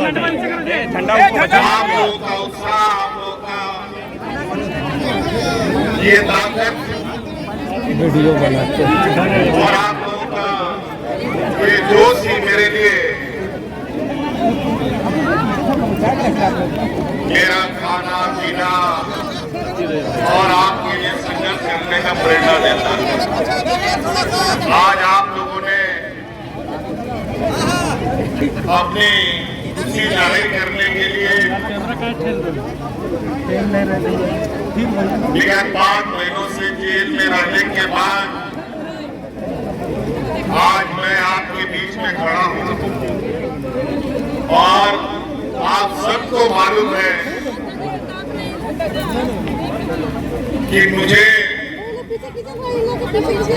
ठंडा आप लोगों का उत्साह, आप लोगों का ये ताकत वीडियो बनाते हैं और आप लोगों का ये जोश ही मेरे लिए मेरा खाना पीना और आपके लिए संघर्ष करने का प्रेरणा देता है। आज आप लोगों ने अपनी खुशी जाहिर करने के लिए विगत 5 महीनों से जेल में रहने के बाद आज मैं आपके बीच में खड़ा हूं और आप सबको मालूम है कि मुझे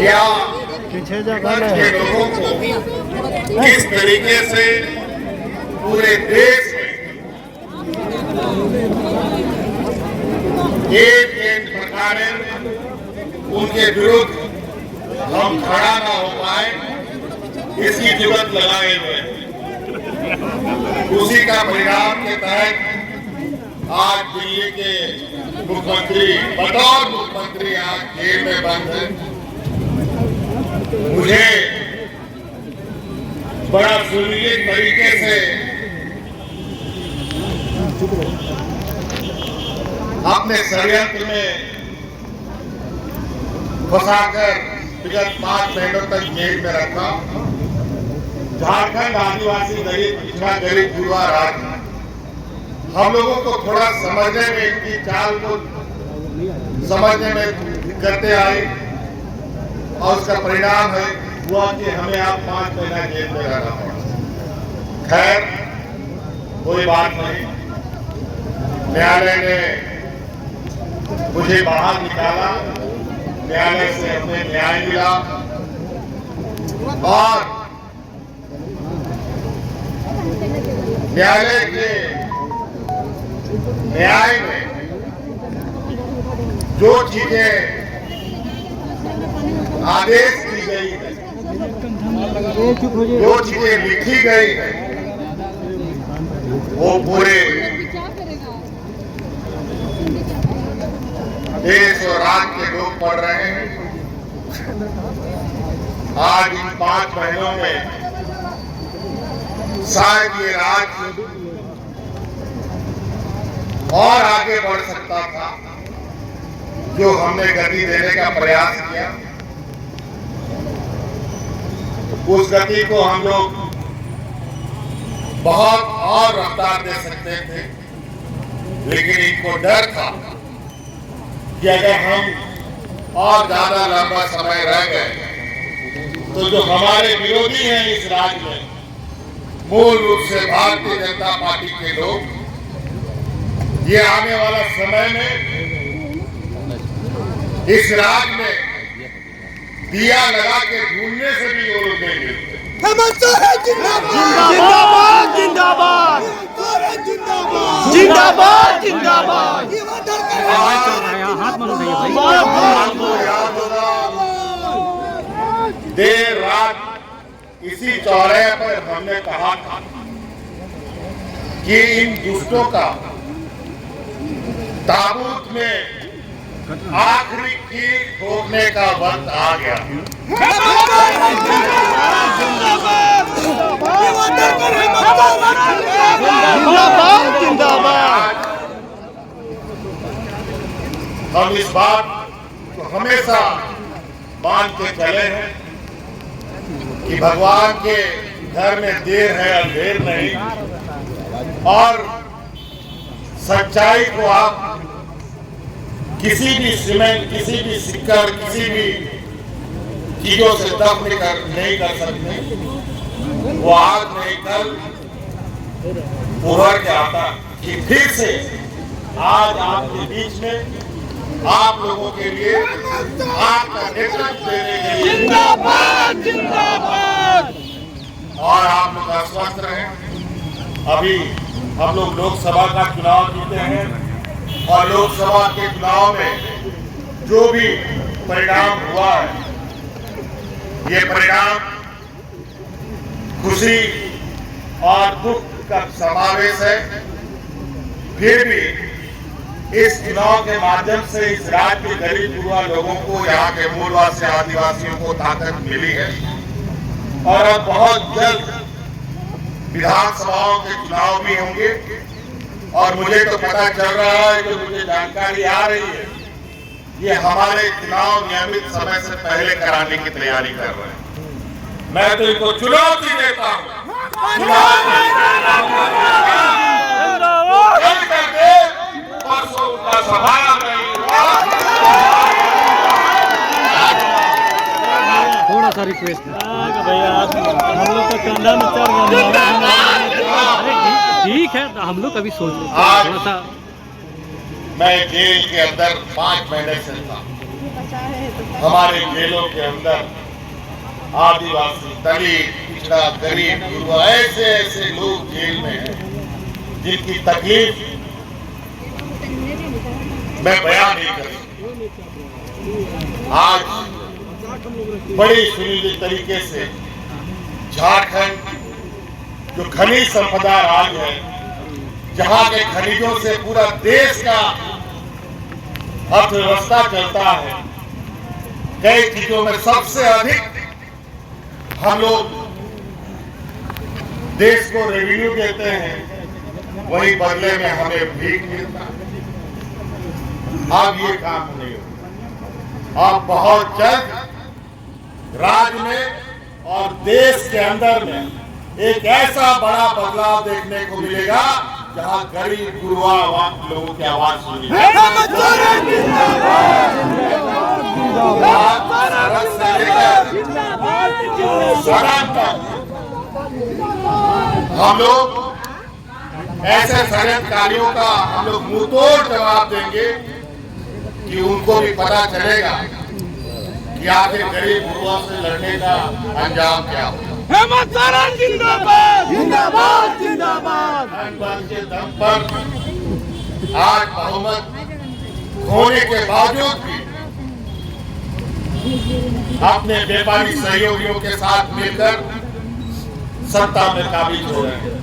या के लोगों को किस तरीके से पूरे देश में एक प्रकार उनके विरुद्ध हम खड़ा ना हो पाए, इसकी जुगत लगाए हुए हैं। उसी का परिणाम के तहत आज दिल्ली के मुख्यमंत्री बतौर मुख्यमंत्री आज जेल में बंद है। मुझे बड़ा सुनिश्चित तरीके से अपने षड्यंत्र में फंसाकर विगत 5 महीनों तक जेल में रखा। झारखंड आदिवासी गरीब पिछड़ा गरीब युवा राज्य, हम लोगों को थोड़ा समझने में, इनकी चाल को समझने में दिक्कतें आई और उसका परिणाम हुआ कि हमें आप 5 महीना जेल में रहना पड़ा। खैर कोई बात नहीं, न्यायालय ने मुझे बाहर निकाला, न्यायालय से हमें न्याय मिला और न्यायालय के न्याय में जो चीजें आदेश दी गई है, जो चीजें लिखी गई है, वो पूरे देश और राज्य के लोग पढ़ रहे हैं। आज इन 5 महीनों में शायद ये राज्य और आगे बढ़ सकता था, जो हमने गति देने का प्रयास किया। उस गति को हम लोग बहुत और रफ्तार दे सकते थे, लेकिन इनको डर था कि अगर हम और ज्यादा लंबा समय रह गए तो जो हमारे विरोधी हैं इस राज्य में, मूल रूप से भारतीय जनता पार्टी के लोग, ये आने वाला समय में इस राज्य में दिया लगा के ढूंढने से भी वो लोग नहीं मिलते। जिंदाबाद जिंदाबाद जिंदाबाद जिंदाबाद। आपको याद होगा देर रात इसी चौराहे पर हमने कहा था कि इन दुष्टों का ताबूत में आखिरी कील ठोकने का वक्त आ गया। जिंदाबाद जिंदाबाद। हम इस बात को हमेशा मान के चले हैं कि भगवान के घर में देर है अंधेर नहीं, और सच्चाई को आप किसी भी सीमेंट, किसी भी सिक्कर, किसी भी चीजों से दफन नहीं कर सकते। वो आज नहीं कल उभर के आता कि फिर से आज आपके बीच में आप लोगों के लिए आपका नेतृत्व देने के लिए जिंदाबाद जिंदाबाद। और आप लोग स्वस्थ रहें। अभी हम लोग लोकसभा का चुनाव जीते हैं और लोकसभा के चुनाव में जो भी परिणाम हुआ है, ये परिणाम खुशी और दुख का समावेश है। फिर भी इस चुनाव के माध्यम से इस राज्य के गरीब गुरुआ लोगों को, यहाँ के मूलवासी आदिवासियों को ताकत मिली है और अब बहुत जल्द विधानसभाओं के चुनाव भी होंगे। और मुझे तो पता चल रहा है, जो मुझे जानकारी आ रही है, ये हमारे चुनाव नियमित समय से पहले कराने की तैयारी कर रहे हैं। मैं तो इनको चुनौती देता हूँ, थोड़ा सा रिक्वेस्ट है भैया हम लोग का कंधा में चढ़ रहा है। ठीक है, तो हम लोग अभी सोच रहे हैं थोड़ा सा। मैं जेल के अंदर 5 महीने से था। हमारे जेलों के अंदर आदिवासी, दलित, पिछड़ा, गरीब, गुरुआ, ऐसे ऐसे लोग जेल में हैं जिनकी तकलीफ मैं बयान नहीं कर सकता। आज बड़ी सुनिश्चित तरीके से झारखंड जो खनिज संपदा राज्य है, जहां के खनिजों से पूरा देश का अर्थव्यवस्था चलता है, कई चीजों में सबसे अधिक हम लोग देश को रेवेन्यू देते हैं, वही बदले में हमें भीख मिलता है। अब ये काम नहीं होगा। अब बहुत जल्द राज्य में और देश के अंदर में एक ऐसा बड़ा बदलाव देखने को मिलेगा जहां गरीब गुरुआ लोगों की आवाज सुनी हम लोग ऐसे षड्यंत्रकारियों का हम लोग मुंहतोड़ जवाब देंगे कि उनको भी पता चलेगा कि आखिर गरीब गुरुओं से लड़ने का अंजाम क्या होगा। हेमंत सोरेन जिंदाबाद जिंदाबाद जिंदाबाद। के दम पर आज बहुमत होने के बावजूद भी अपने व्यापारी सहयोगियों के साथ मिलकर सत्ता में काबिज हो रहे हैं।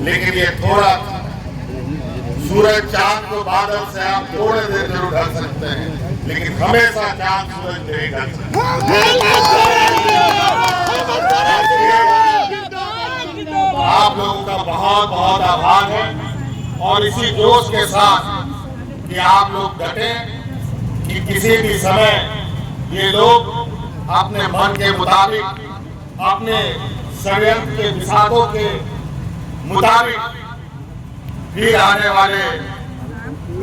लेकिन ये थोड़ा सूरज चांद को बादल से आप थोड़े देर जरूर ढक सकते हैं, लेकिन हमेशा चांद सूरज नहीं ढक सकते। आप लोगों का बहुत बहुत आभार है और इसी जोश के साथ कि आप लोग डटे कि किसी भी समय ये लोग अपने मन के मुताबिक, अपने षड्यंत्र के विषादों के मुताबिक फिर आने वाले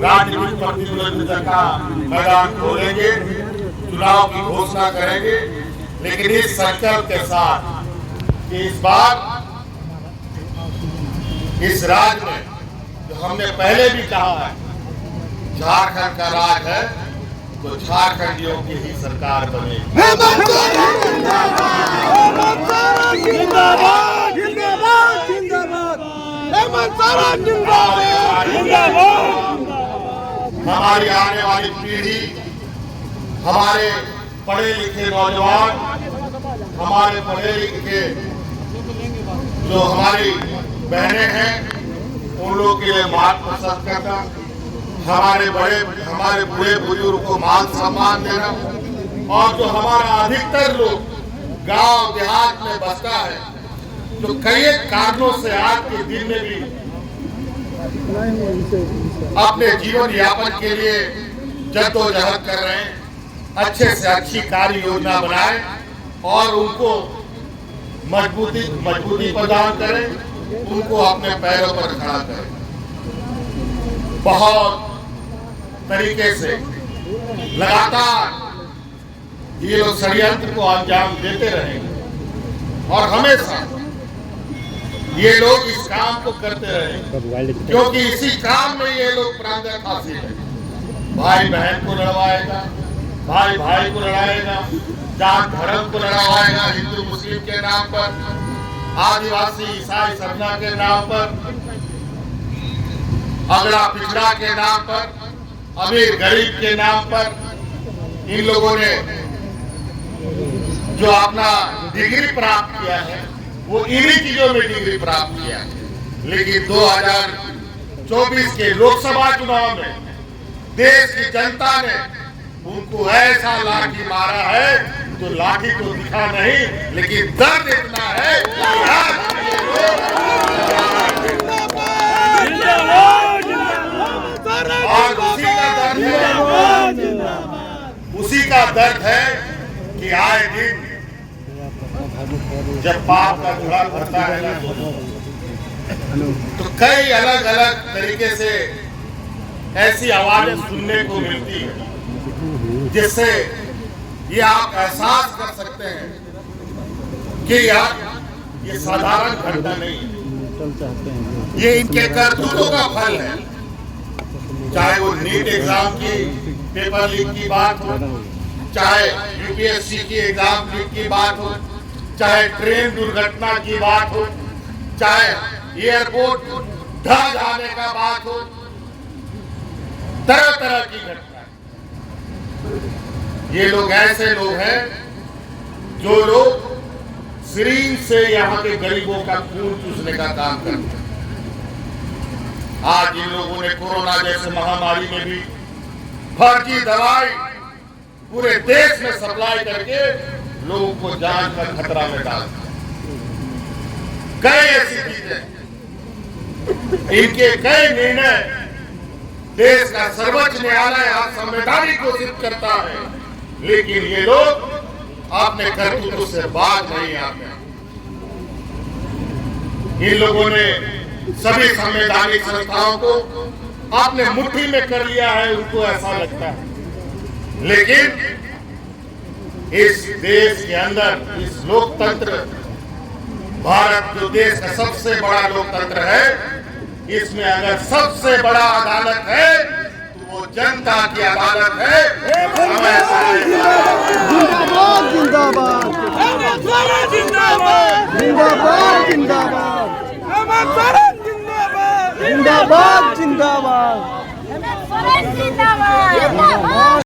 राजनीतिक प्रतिद्वंद्विता का मैदान खोलेंगे, चुनाव की घोषणा करेंगे। लेकिन इस संकल्प के साथ कि इस बार इस राज्य में जो हमने पहले भी कहा है, झारखंड का राज है तो झारखंडियों की ही सरकार बनेगी। जिंदाबाद जिंदाबाद जिंदाबाद। हेमंत सोरेन जिंदाबाद जिंदाबाद। हमारी आने वाली पीढ़ी, हमारे पढ़े लिखे नौजवान, हमारे पढ़े लिखे जो हमारी बहनें हैं, उन लोगों के लिए मान पसंद करना, हमारे बूढ़े बुजुर्ग को मान सम्मान देना, और जो हमारा अधिकतर लोग गांव देहात में बसता है, जो कई कारणों से आज के दिन में भी अपने जीवन यापन के लिए जद्दोजहद कर रहे हैं, अच्छे से अच्छी कार्य योजना बनाए और उनको मजबूती प्रदान करें, उनको अपने पैरों पर खड़ा करें। बहुत तरीके से लगातार ये लोग षड्यंत्र को अंजाम देते रहेंगे और हमेशा ये लोग इस काम को करते रहेंगे, क्योंकि इसी काम में ये लोग प्रांगण हासिल है। भाई बहन को लड़वाएगा, भाई भाई को लड़ाएगा, जात धर्म को लड़वाएगा, हिंदू मुस्लिम के नाम पर, आदिवासी ईसाई सरना के नाम पर, अगड़ा पिछड़ा के नाम पर, अमीर गरीब के नाम पर। इन लोगों ने जो अपना डिग्री प्राप्त किया है वो इन्हीं चीजों में डिग्री प्राप्त किया है। लेकिन 2024 के लोकसभा चुनाव में देश की जनता ने उनको ऐसा लाठी मारा है, तो लाठी तो दिखा नहीं, लेकिन दर्द इतना है कि आज ये लोग और उसी का दर्द है कि आए दिन जब पाप का घड़ा भरता है ना, तो कई अलग अलग तरीके से ऐसी आवाजें सुनने को मिलती है जिससे ये आप एहसास कर सकते हैं कि यार ये साधारण घटना नहीं है, ये इनके करतूतों का फल है। चाहे वो नीट एग्जाम की पेपर लीक की बात हो, चाहे यूपीएससी की एग्जाम लीक की बात हो, चाहे ट्रेन दुर्घटना की बात हो, चाहे एयरपोर्ट ढह जाने का बात हो, तरह तरह की घटना। ये लोग ऐसे लोग हैं जो लोग सिरिंज से यहाँ के गरीबों का खून चूसने का काम करते हैं। आज इन लोगों ने कोरोना जैसे महामारी में भी फर्जी दवाई पूरे देश में सप्लाई करके लोगों को जान का खतरा में डाल दिया। कई ऐसी चीजें, इनके कई निर्णय देश का सर्वोच्च न्यायालय आज संवैधानिक घोषित करता है, लेकिन ये लोग अपने करतूतों से बाज नहीं आते। इन लोगों ने सभी संवैधानिक संस्थाओं को अपने मुट्ठी में कर लिया है, उनको ऐसा लगता है। लेकिन इस देश के अंदर इस लोकतंत्र, भारत जो देश का सबसे बड़ा लोकतंत्र है, इसमें अगर सबसे बड़ा अदालत है तो वो जनता की अदालत है। जिंदाबाद जिंदाबाद जिंदाबाद जिंदाबाद जिंदाबाद